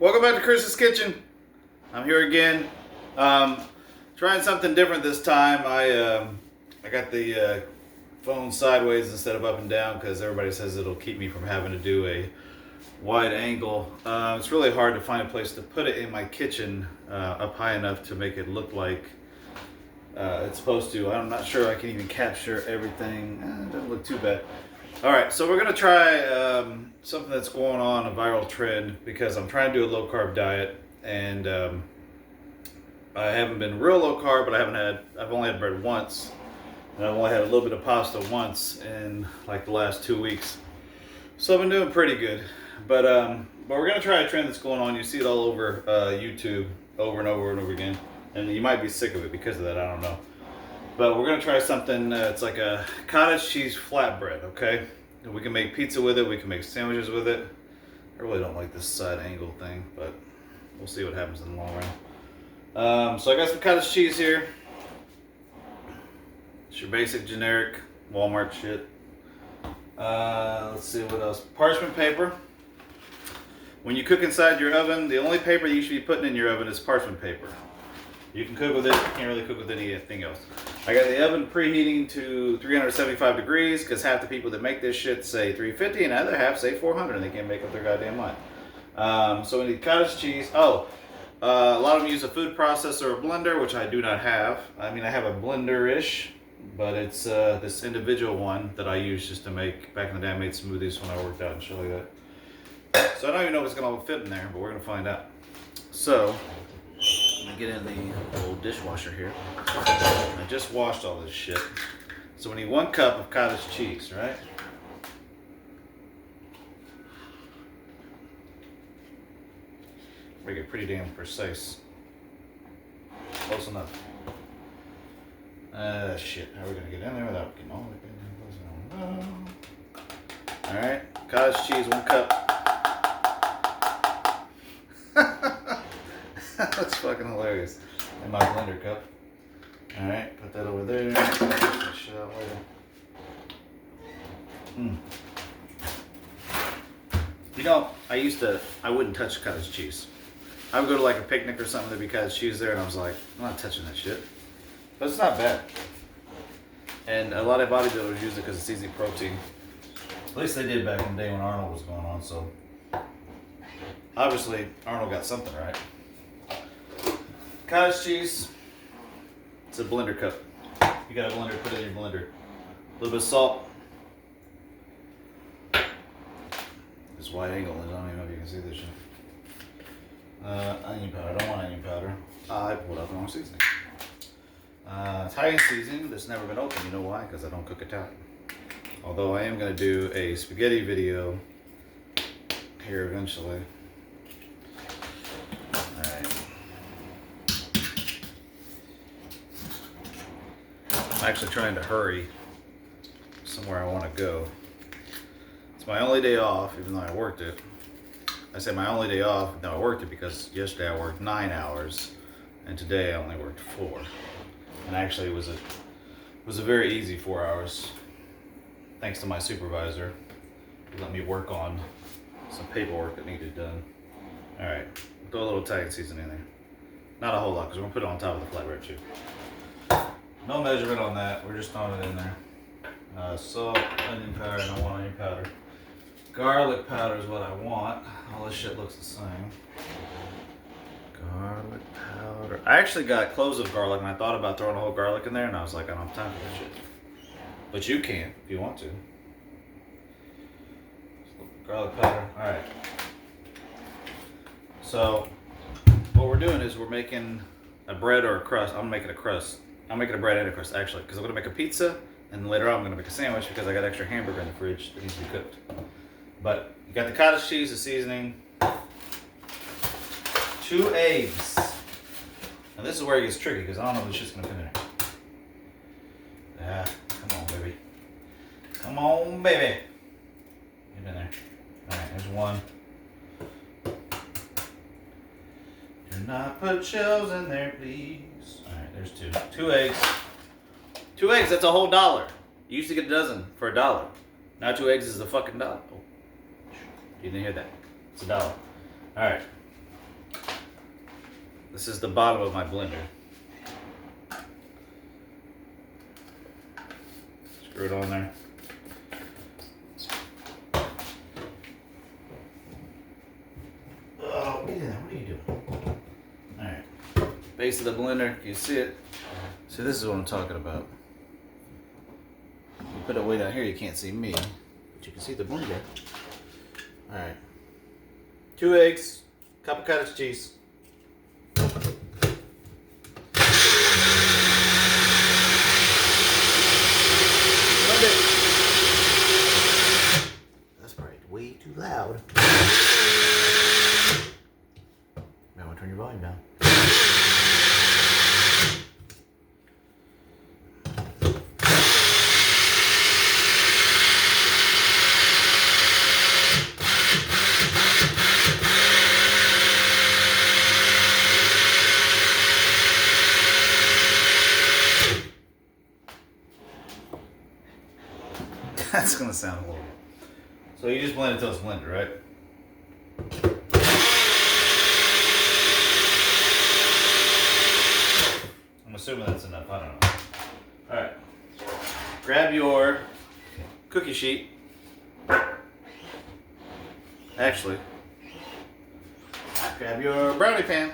Welcome back to Chris's Kitchen. I'm here again, trying something different this time. I got the phone sideways instead of up and down because everybody says it'll keep me from having to do a wide angle. It's really hard to find a place to put it in my kitchen up high enough to make it look like it's supposed to. I'm not sure I can even capture everything. It doesn't look too bad. All right, so we're gonna try something that's going on, a viral trend, because I'm trying to do a low carb diet, and I haven't been real low carb, but I've only had bread once, and I've only had a little bit of pasta once in like the last 2 weeks. So I've been doing pretty good, but we're gonna try a trend that's going on. You see it all over YouTube over and over and over again, and you might be sick of it because of that. I don't know. But we're gonna try something. It's like a cottage cheese flatbread. Okay, we can make pizza with it. We can make sandwiches with it. I really don't like this side angle thing, but we'll see what happens in the long run. So I got some cottage cheese here. It's your basic generic Walmart shit. Let's see what else. Parchment paper. When you cook inside your oven, the only paper you should be putting in your oven is parchment paper. You can cook with it, you can't really cook with anything else. I got the oven preheating to 375 degrees because half the people that make this shit say 350 and the other half say 400 and they can't make up their goddamn mind. So we need cottage cheese. A lot of them use a food processor or a blender, which I do not have. I mean, I have a blender-ish, but it's this individual one that I use just to make, back in the day I made smoothies when I worked out and shit like that. So I don't even know if it's gonna fit in there, but we're gonna find out. So, I'm gonna get in the old dishwasher here. I just washed all this shit. So we need 1 cup of cottage cheese, right? Make it pretty damn precise. Close enough. Shit. How are we gonna get in there without getting all the way down? Alright, cottage cheese, 1 cup. That's fucking hilarious. In my blender cup. Alright, put that over there. Shit out later. You know, I wouldn't touch cottage cheese. I would go to like a picnic or something, there'd be cottage cheese there, and I was like, I'm not touching that shit. But it's not bad. And a lot of bodybuilders use it because it's easy protein. At least they did back in the day when Arnold was going on, so. Obviously, Arnold got something right. Cottage cheese. It's a blender cup. You got a blender, put it in your blender. A little bit of salt. This wide angle, I don't even know if you can see this shit. Onion powder. I don't want onion powder. I pulled out the wrong seasoning. Italian seasoning that's never been opened. You know why? Because I don't cook Italian. Although I am going to do a spaghetti video here eventually. I'm actually trying to hurry somewhere I want to go. It's my only day off, even though I worked it. I say my only day off, no, I worked it because yesterday I worked 9 hours, and today I only worked 4. And actually it was a very easy 4 hours, thanks to my supervisor. He let me work on some paperwork that needed done. All right, throw a little Italian seasoning in there. Not a whole lot, because we're gonna put it on top of the flatbread too. No measurement on that, we're just throwing it in there. Salt, onion powder, I don't want onion powder. Garlic powder is what I want. All this shit looks the same. Garlic powder. I actually got cloves of garlic and I thought about throwing a whole garlic in there and I was like, I don't have time for this shit. But you can if you want to. Garlic powder, alright. So, what we're doing is we're making a bread or a crust. I'm making a crust. I'm making a bread and a crust actually, because I'm gonna make a pizza, and later on I'm gonna make a sandwich because I got extra hamburger in the fridge that needs to be cooked. But you got the cottage cheese, the seasoning, 2 eggs. Now this is where it gets tricky because I don't know if this shit's gonna come in there. Come on, baby. Come on, baby. Get in there. All right, there's 1. Do not put shells in there, please. All right, there's 2. 2 eggs. 2 eggs, that's a whole $1. You used to get a dozen for $1. Now 2 eggs is a fucking $1. Oh, you didn't hear that. It's $1. All right. This is the bottom of my blender. Screw it on there. Oh, get in there. What are you doing? Alright. Base of the blender. Can you see it? See, this is what I'm talking about. You put it way down here, you can't see me, but you can see the blender. Alright. 2 eggs, cup of cottage cheese. That's probably way too loud. Might want to turn your volume down. That's gonna sound horrible. So you just blend it till it's blended, right? I'm assuming that's enough. I don't know. All right. Grab your cookie sheet. Actually, grab your brownie pan.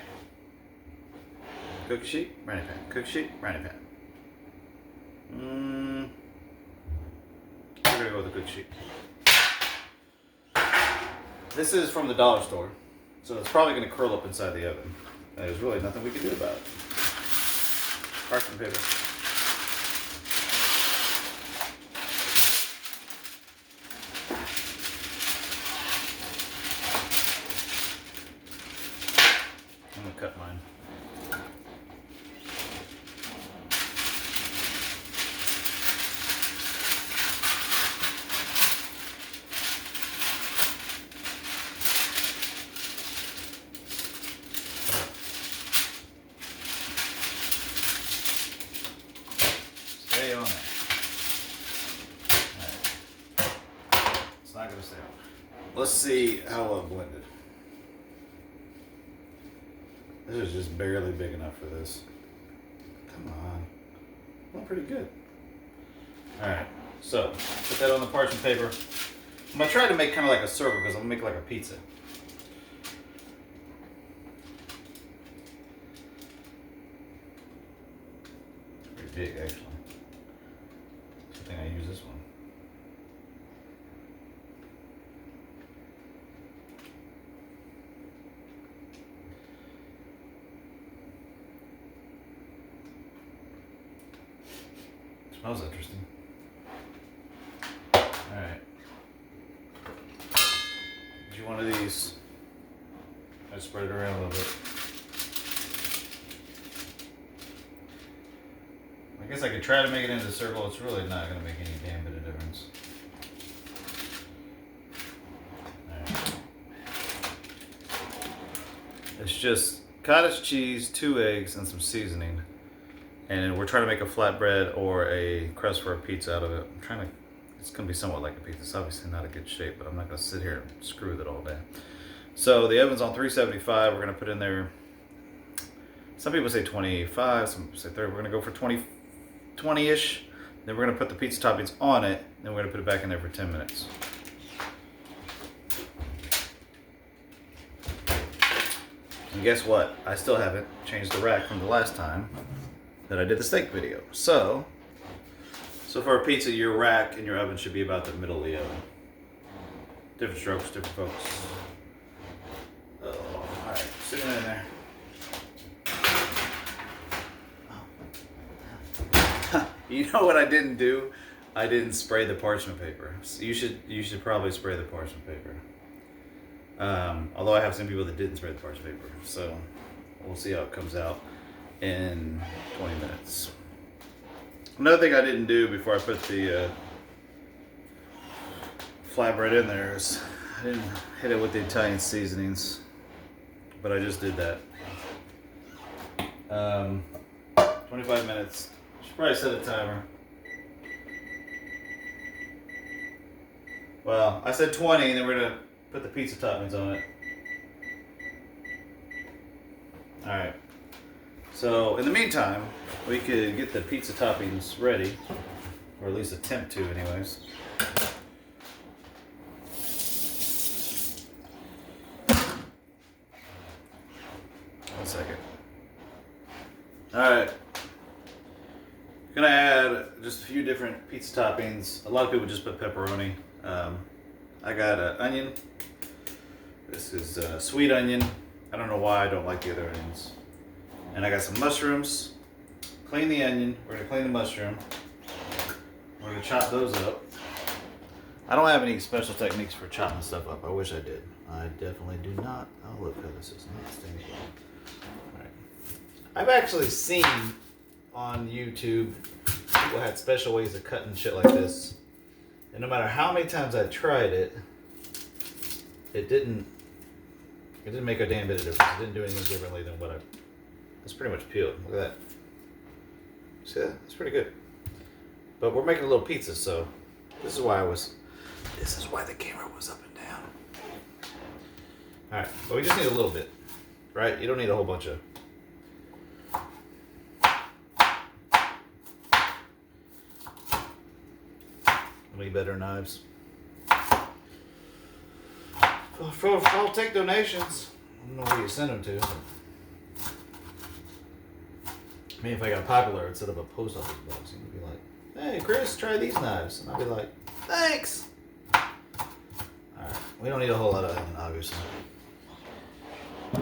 Cookie sheet, brownie pan. Cookie sheet, brownie pan. We're gonna go with the cookie sheet. This is from the dollar store, so it's probably gonna curl up inside the oven. There's really nothing we can do about it. Parchment paper. I'm gonna cut mine. Stay on there. Alright. It's not gonna stay on. Let's see how well blended. This is just barely big enough for this. Come on. Well, pretty good. Alright, so put that on the parchment paper. I'm gonna try to make kind of like a circle because I'm gonna make like a pizza. Pretty big, actually. I think I use this one. Smells interesting. Alright. Get you one of these. I spread it around a little bit. I guess I could try to make it into a circle. It's really not going to make any damn bit of difference. Alright. It's just cottage cheese, 2 eggs, and some seasoning. And we're trying to make a flatbread or a crust for a pizza out of it. It's going to be somewhat like a pizza. It's obviously not a good shape, but I'm not going to sit here and screw with it all day. So the oven's on 375. We're going to put in there, some people say 25, some people say 30. We're going to go for 20-ish. Then we're going to put the pizza toppings on it. Then we're going to put it back in there for 10 minutes. And guess what? I still haven't changed the rack from the last time that I did the steak video. So for a pizza, your rack in your oven should be about the middle of the oven. Different strokes, different folks. Oh, alright, sitting in there. You know what I didn't do? I didn't spray the parchment paper. So you should probably spray the parchment paper. Although I have some people that didn't spray the parchment paper. So we'll see how it comes out in 20 minutes. Another thing I didn't do before I put the flatbread in there is I didn't hit it with the Italian seasonings, but I just did that. 25 minutes. Should probably set a timer. Well, I said 20, and then we're gonna put the pizza toppings on it. All right. So in the meantime, we could get the pizza toppings ready, or at least attempt to anyways. One second. Alright. Gonna add just a few different pizza toppings. A lot of people just put pepperoni. I got an onion. This is sweet onion. I don't know why I don't like the other onions. And I got some mushrooms. Clean the onion. We're gonna clean the mushroom. We're gonna chop those up. I don't have any special techniques for chopping stuff up. I wish I did. I definitely do not. Oh, look how this is nasty. Alright. I've actually seen on YouTube people had special ways of cutting shit like this. And no matter how many times I tried it, it didn't make a damn bit of difference. It didn't do anything differently than what it's pretty much peeled. Look at that. See that? It's pretty good. But we're making a little pizza, so this is why the camera was up and down. Alright, but we just need a little bit. Right? You don't need a whole bunch of. Way better knives. I'll take donations. I don't know where you send them to. I mean, if I got popular, instead of a post office box, you'd be like, "Hey, Chris, try these knives," and I'll be like, "Thanks." All right, we don't need a whole lot of onion, obviously.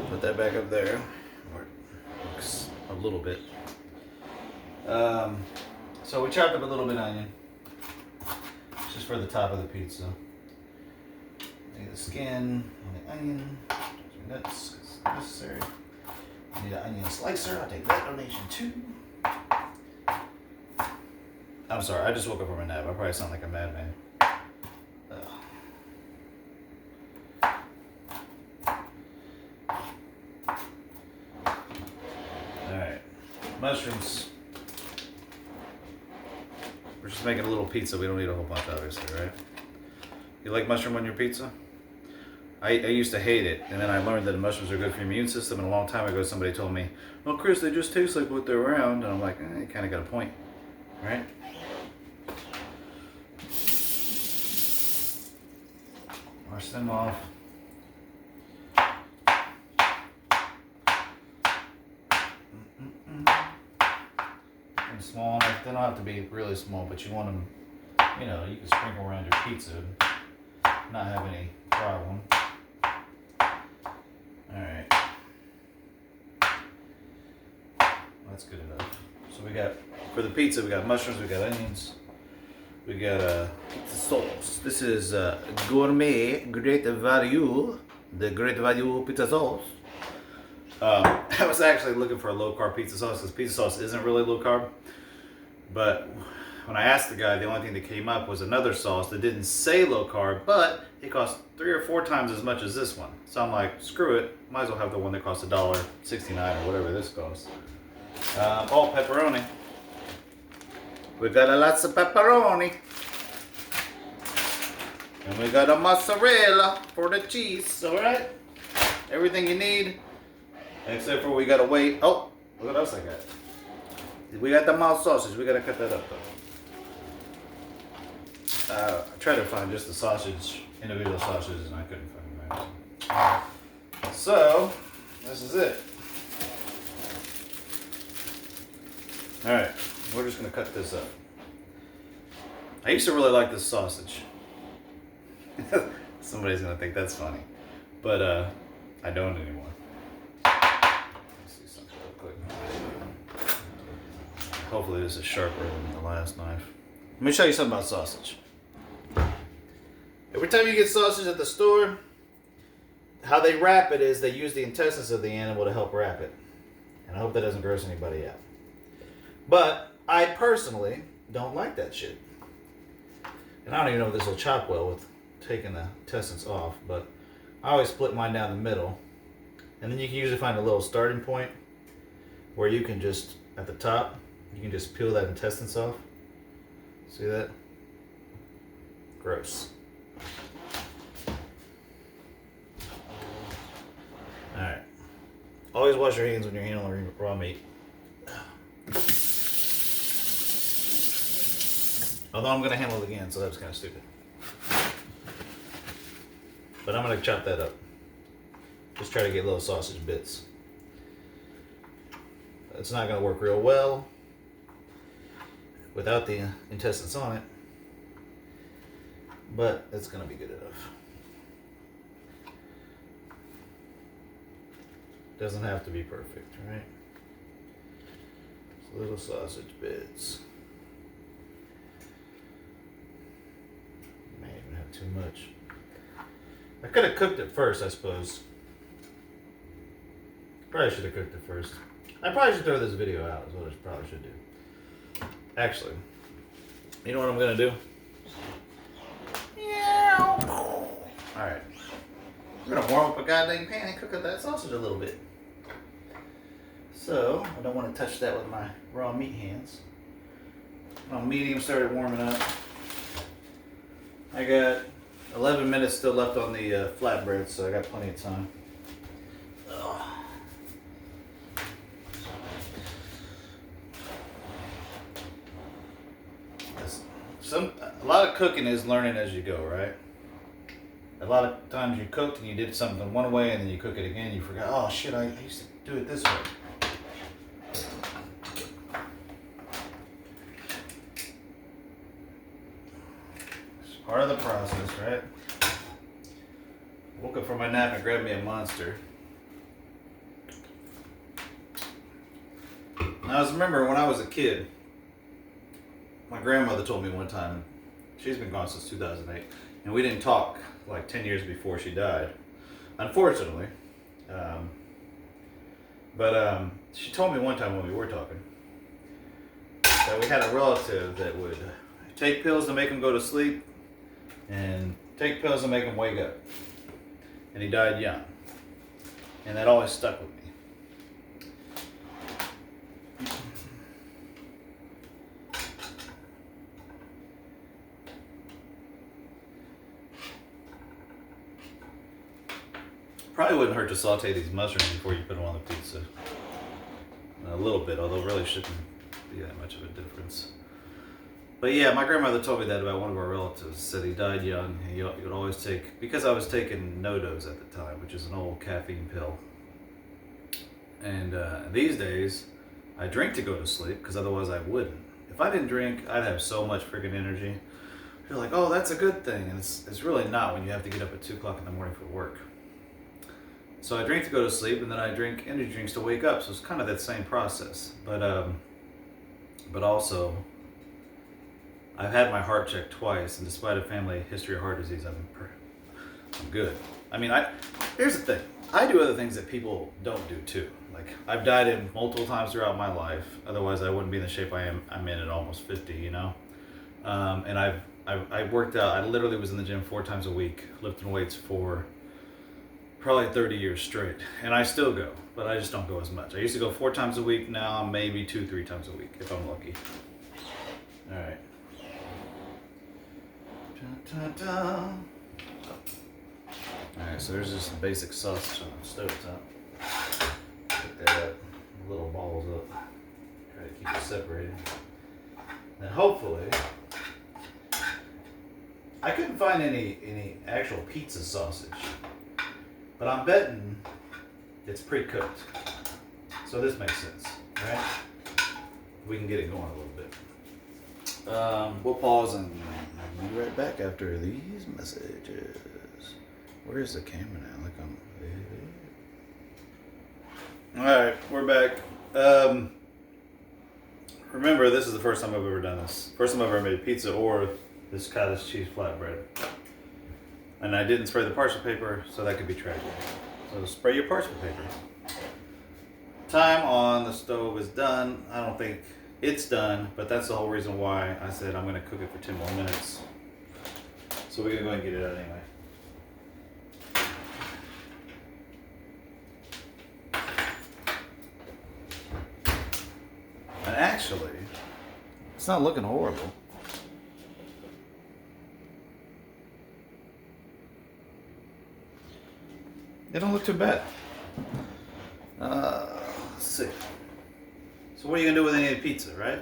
Put that back up there. Or looks a little bit. So we chopped up a little bit of onion. Just for the top of the pizza. Need the skin on the onion. Nuts, it's necessary. Need an onion slicer. I'll take that donation too. I'm sorry, I just woke up from a nap. I probably sound like a madman. Alright. Mushrooms. We're just making a little pizza. We don't need a whole bunch, obviously, right? You like mushroom on your pizza? I used to hate it, and then I learned that the mushrooms are good for your immune system, and a long time ago somebody told me, "Well, Chris, they just taste like what they're around," and I'm like, you kind of got a point, right? Wash them off. And small enough. They don't have to be really small, but you want them, you know, you can sprinkle around your pizza and not have any problem. Alright. That's good enough. So we got, for the pizza, we got mushrooms, we got onions, we got pizza sauce. This is gourmet great value, the great value pizza sauce. I was actually looking for a low carb pizza sauce because pizza sauce isn't really low carb. But when I asked the guy, the only thing that came up was another sauce that didn't say low carb, but it cost 3 or 4 times as much as this one. So I'm like, screw it, might as well have the one that costs $1.69 or whatever this costs. Oh, pepperoni. We got lots of pepperoni. And we got a mozzarella for the cheese, alright? Everything you need, except for we gotta wait. Oh, look what else I got. We got the mouse sausage, we gotta cut that up though. I tried to find just the sausage, individual sausages, and I couldn't find them. So, this is it. Alright, we're just gonna cut this up. I used to really like this sausage. Somebody's gonna think that's funny. But I don't anymore. Let's see something real quick. Hopefully this is sharper than the last knife. Let me show you something about sausage. Every time you get sausage at the store, how they wrap it is they use the intestines of the animal to help wrap it. And I hope that doesn't gross anybody out. But I personally don't like that shit. And I don't even know if this will chop well with taking the intestines off, but I always split mine down the middle. And then you can usually find a little starting point where you can just, at the top, you can just peel that intestines off. See that? Gross. Alright. Always wash your hands when you're handling raw meat. Although I'm gonna handle it again, so that was kind of stupid. But I'm gonna chop that up. Just try to get little sausage bits. It's not gonna work real well without the intestines on it, but it's gonna be good enough. Doesn't have to be perfect, right? It's little sausage bits. May even have too much. I could have cooked it first, I suppose. Probably should have cooked it first. I probably should throw this video out, is what I probably should do. Actually, you know what I'm gonna do? Alright. We're gonna warm up a goddamn pan and cook up that sausage a little bit. So, I don't want to touch that with my raw meat hands. My medium started warming up. I got 11 minutes still left on the flatbread, so I got plenty of time. A lot of cooking is learning as you go, right? A lot of times you cooked and you did something one way and then you cook it again and you forgot, oh shit, I used to do it this way. It's part of the process, right? Woke up from my nap and grabbed me a Monster. Now, I remember when I was a kid, my grandmother told me one time, she's been gone since 2008, and we didn't talk like 10 years before she died, unfortunately. But she told me one time when we were talking that we had a relative that would take pills to make him go to sleep and take pills to make him wake up. And he died young. And that always stuck with me. Probably wouldn't hurt to saute these mushrooms before you put them on the pizza. A little bit, although it really shouldn't be that much of a difference. But yeah, my grandmother told me that about one of our relatives. Said he died young. He would always take, because I was taking No-Dose at the time, which is an old caffeine pill. And these days, I drink to go to sleep, because otherwise I wouldn't. If I didn't drink, I'd have so much freaking energy. You're like, oh, that's a good thing. And it's really not when you have to get up at 2 o'clock in the morning for work. So I drink to go to sleep, and then I drink energy drinks to wake up. So it's kind of that same process. But also, I've had my heart checked twice, and despite a family history of heart disease, I'm good. I mean, here's the thing. I do other things that people don't do too. Like, I've dieted multiple times throughout my life. Otherwise, I wouldn't be in the shape I'm in at almost 50. You know. And I've worked out. I literally was in the gym 4 times a week, lifting weights for probably 30 years straight, and I still go, but I just don't go as much. I used to go 4 times a week. Now I'm maybe 2-3 times a week if I'm lucky. All right. All right, so there's just some basic sausage on the stove top. Pick that up, little balls up. Try to keep it separated. And hopefully, I couldn't find any actual pizza sausage. But I'm betting it's pre-cooked. So this makes sense, right? We can get it going a little bit. We'll pause and I'll be right back after these messages. Where's the camera now? Like Alright, we're back. Remember, this is the first time I've ever done this. First time I've ever made pizza or this cottage cheese flatbread. And I didn't spray the parchment paper, so that could be tragic. So spray your parchment paper. Time on the stove is done. I don't think it's done, but that's the whole reason why I said I'm going to cook it for 10 more minutes. So we're going to go ahead and get it out anyway. And actually, it's not looking horrible. They don't look too bad. Let's see. So what are you gonna do with any of the pizza, right?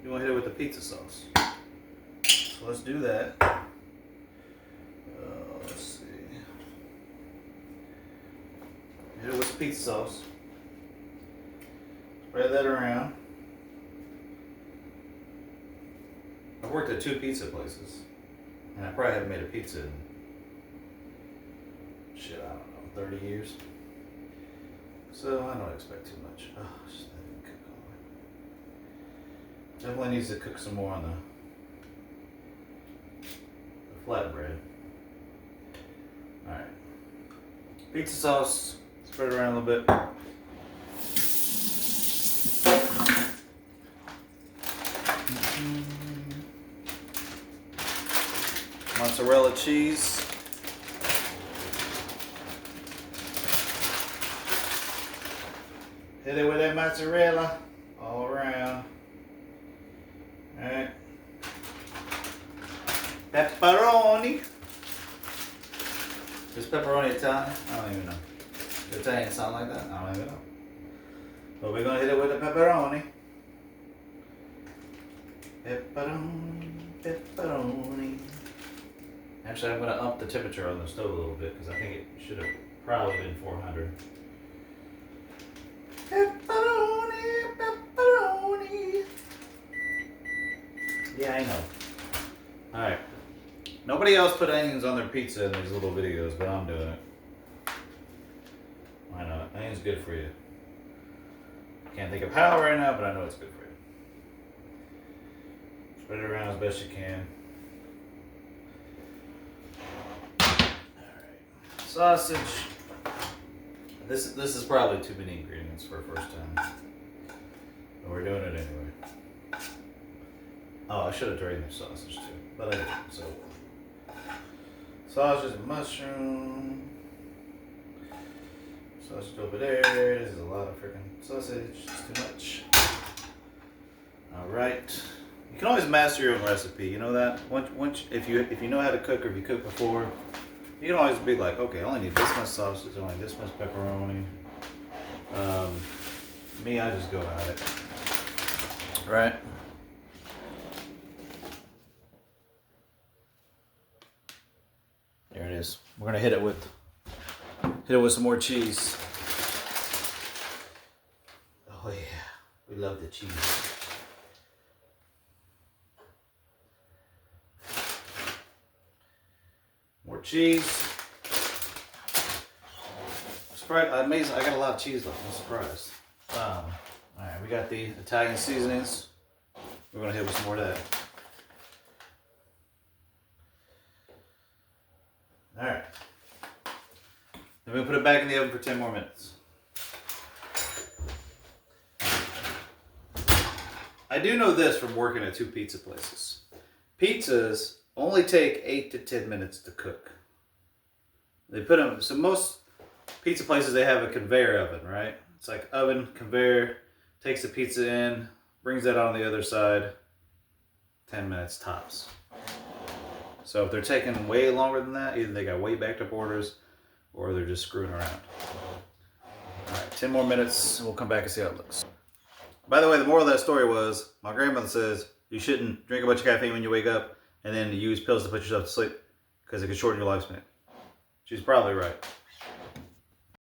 You wanna hit it with the pizza sauce. So let's do that. Let's see. Hit it with some pizza sauce. Spread that around. I've worked at 2 pizza places, and I probably haven't made a pizza in, shit, I don't know, 30 years. So I don't expect too much. Oh, shit, that didn't cook all the way. Definitely needs to cook some more on the flatbread. Alright. Pizza sauce, spread it around a little bit. Mozzarella cheese. Hit it with that mozzarella all around. Alright. Pepperoni. Is pepperoni Italian? I don't even know. Does Italian sound like that? I don't even know. But we're gonna hit it with the pepperoni. Pepperoni, pepperoni. Actually, I'm gonna up the temperature on the stove a little bit because I think it should have probably been 400. Pepperoni, pepperoni. Yeah, I know. Alright. Nobody else put onions on their pizza in these little videos, but I'm doing it. Why not? Onions good for you. Can't think of how right now, but I know it's good for you. Spread it around as best you can. Alright. Sausage. This is probably too many ingredients for a first time. But we're doing it anyway. Oh, I should have drained the sausage too, but I didn't, so. Sausage and mushroom. Sausage over there. This is a lot of freaking sausage. It's too much. Alright. You can always master your own recipe, you know that? Once if you know how to cook or if you cooked before, you can always be like, okay, I only need this much sausage, I only need this much pepperoni. Me, I just go at it. Right? There it is. We're gonna hit it with some more cheese. Oh yeah, we love the cheese. More cheese. Amazing, I got a lot of cheese left, I'm surprised. Alright, we got the Italian seasonings. We're gonna hit with some more of that. Alright. Then we'll put it back in the oven for 10 more minutes. I do know this from working at 2 pizza places. Pizzas only take 8 to 10 minutes to cook. They put them, so most pizza places, they have a conveyor oven, right? It's like oven, conveyor, takes the pizza in, brings that on the other side, 10 minutes tops. So if they're taking way longer than that, either they got way backed up orders or they're just screwing around. Alright, 10 more minutes and we'll come back and see how it looks. By the way, the moral of that story was, my grandmother says you shouldn't drink a bunch of caffeine when you wake up and then use pills to put yourself to sleep because it could shorten your lifespan. She's probably right.